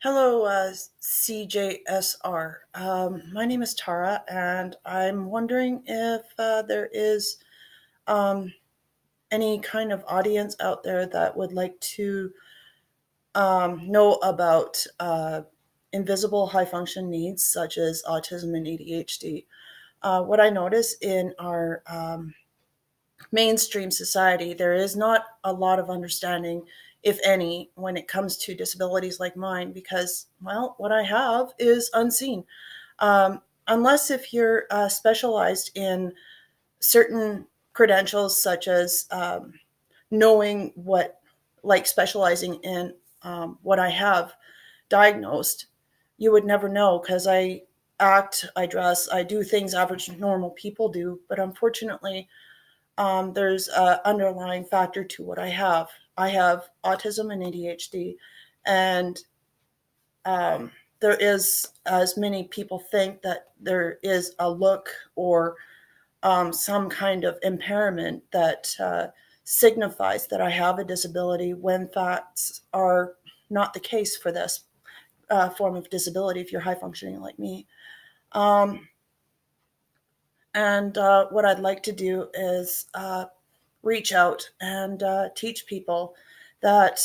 Hello, CJSR. My name is Tara, and I'm wondering if there is um, any kind of audience out there that would like to know about invisible high function needs such as autism and ADHD. What I notice in our mainstream society, there is not a lot of understanding, if any, when it comes to disabilities like mine, because, well, what I have is unseen. Unless if you're specialized in certain credentials, such as knowing what, like specializing in what I have diagnosed, you would never know because I act, I dress, I do things average normal people do. But unfortunately, there's an underlying factor to what I have. I have autism and ADHD, and there is, as many people think, that there is a look or some kind of impairment that signifies that I have a disability when facts are not the case for this form of disability if you're high functioning like me. Um, and what I'd like to do is reach out and teach people that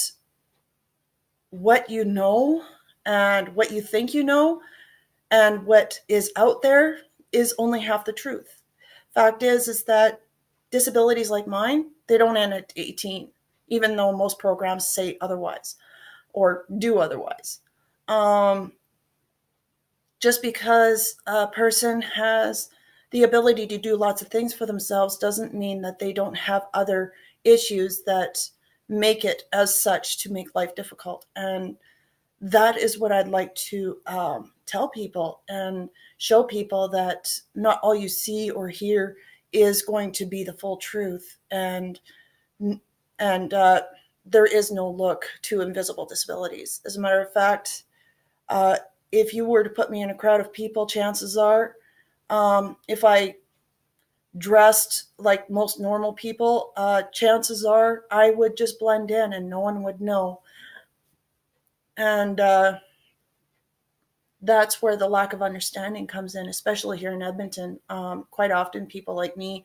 what you know and what you think you know and what is out there is only half the truth. Fact is that disabilities like mine, they don't end at 18, even though most programs say otherwise or do otherwise. Um, just because a person has the ability to do lots of things for themselves doesn't mean that they don't have other issues that make it as such to make life difficult. And that is what I'd like to tell people and show people, that not all you see or hear is going to be the full truth. And there is no look to invisible disabilities. As a matter of fact, uh, if you were to put me in a crowd of people, chances are, if I dressed like most normal people, chances are I would just blend in and no one would know. And that's where the lack of understanding comes in, especially here in Edmonton. Quite often, people like me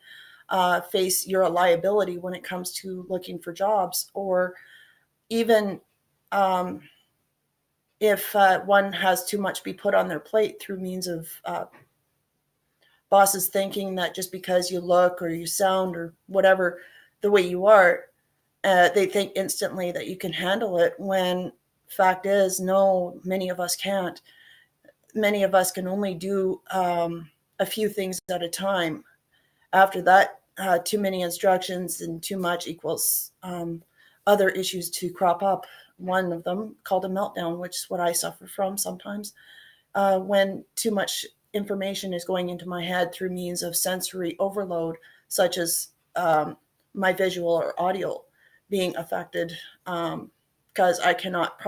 face you're a liability when it comes to looking for jobs, or even um, if one has too much be put on their plate through means of bosses thinking that just because you look or you sound or whatever the way you are, they think instantly that you can handle it, when fact is, no, many of us can't. Many of us can only do a few things at a time. After that, too many instructions and too much equals other issues to crop up. One of them called a meltdown, which is what I suffer from sometimes, when too much information is going into my head through means of sensory overload, such as my visual or audio being affected, because I cannot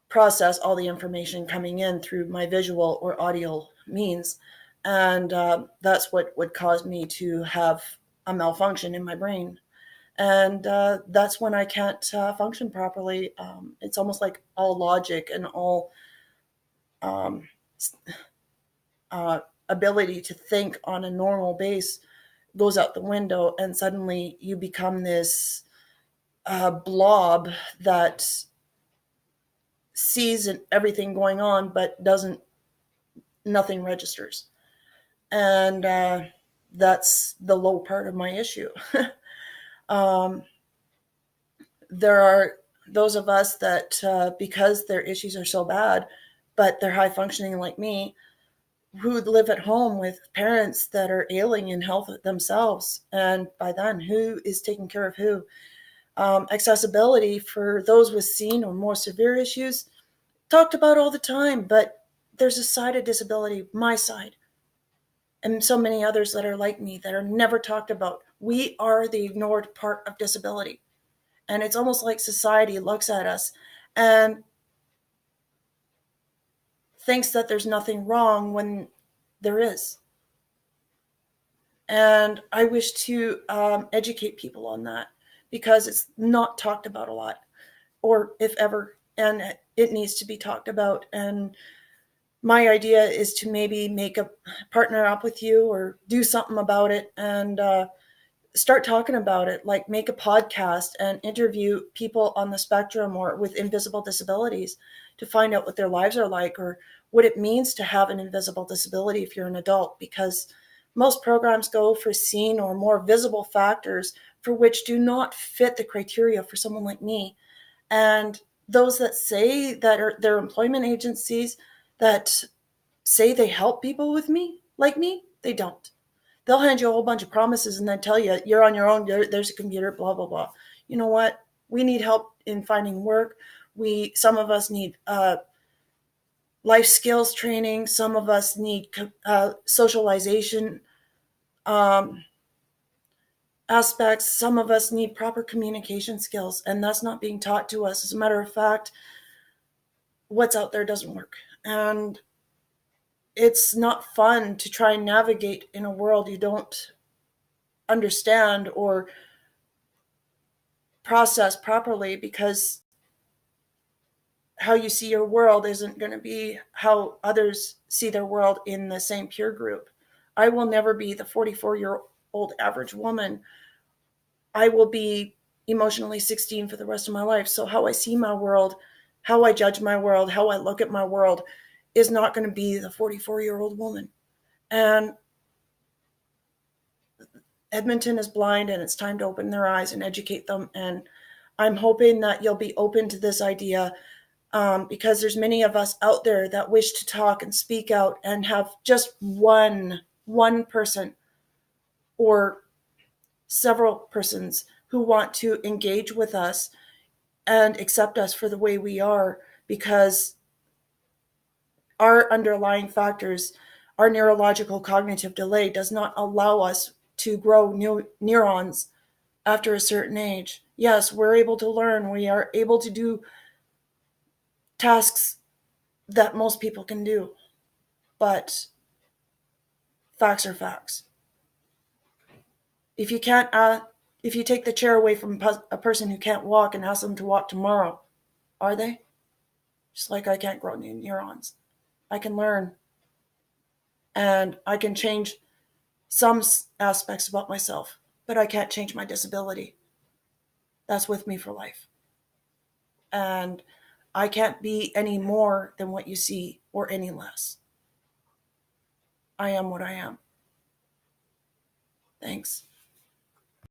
process all the information coming in through my visual or audio means. And that's what would cause me to have a malfunction in my brain. And that's when I can't function properly. It's almost like all logic and all um, uh, ability to think on a normal base goes out the window, and suddenly you become this blob that sees everything going on but doesn't, nothing registers. And that's the low part of my issue. um, there are those of us that, because their issues are so bad, but they're high functioning like me, who live at home with parents that are ailing in health themselves. And by then, who is taking care of who? Accessibility for those with seen or more severe issues, talked about all the time, but there's a side of disability, my side, and so many others that are like me that are never talked about. We are the ignored part of disability. And it's almost like society looks at us and thinks that there's nothing wrong when there is. And I wish to educate people on that, because it's not talked about a lot. or if ever, and it needs to be talked about. And my idea is to maybe make a partner up with you or do something about it, and start talking about it, like make a podcast and interview people on the spectrum or with invisible disabilities to find out what their lives are like, or what it means to have an invisible disability if you're an adult, because most programs go for seen or more visible factors for which do not fit the criteria for someone like me. And those that say that are their employment agencies that say they help people with me, like me, they don't. They'll hand you a whole bunch of promises and then tell you you're on your own. There's a computer, blah blah blah. You know what? We need help in finding work. Some of us need life skills training. Some of us need socialization um, aspects. Some of us need proper communication skills, and that's not being taught to us. As a matter of fact, what's out there doesn't work, and it's not fun to try and navigate in a world you don't understand or process properly, because how you see your world isn't going to be how others see their world in the same peer group. I will never be the 44-year-old average woman. I will be emotionally 16 for the rest of my life. So how I see my world, how I judge my world, how I look at my world is not going to be the 44-year-old woman. And Edmonton is blind, and it's time to open their eyes and educate them. And I'm hoping that you'll be open to this idea, because there's many of us out there that wish to talk and speak out and have just one person or several persons who want to engage with us and accept us for the way we are, because our underlying factors, our neurological cognitive delay, does not allow us to grow new neurons after a certain age. Yes, we're able to learn. We are able to do tasks that most people can do, but facts are facts. If you can't, if you take the chair away from a person who can't walk and ask them to walk tomorrow, are they? Just like I can't grow new neurons. I can learn, and I can change some aspects about myself, but I can't change my disability. That's with me for life. And I can't be any more than what you see or any less. I am what I am. Thanks.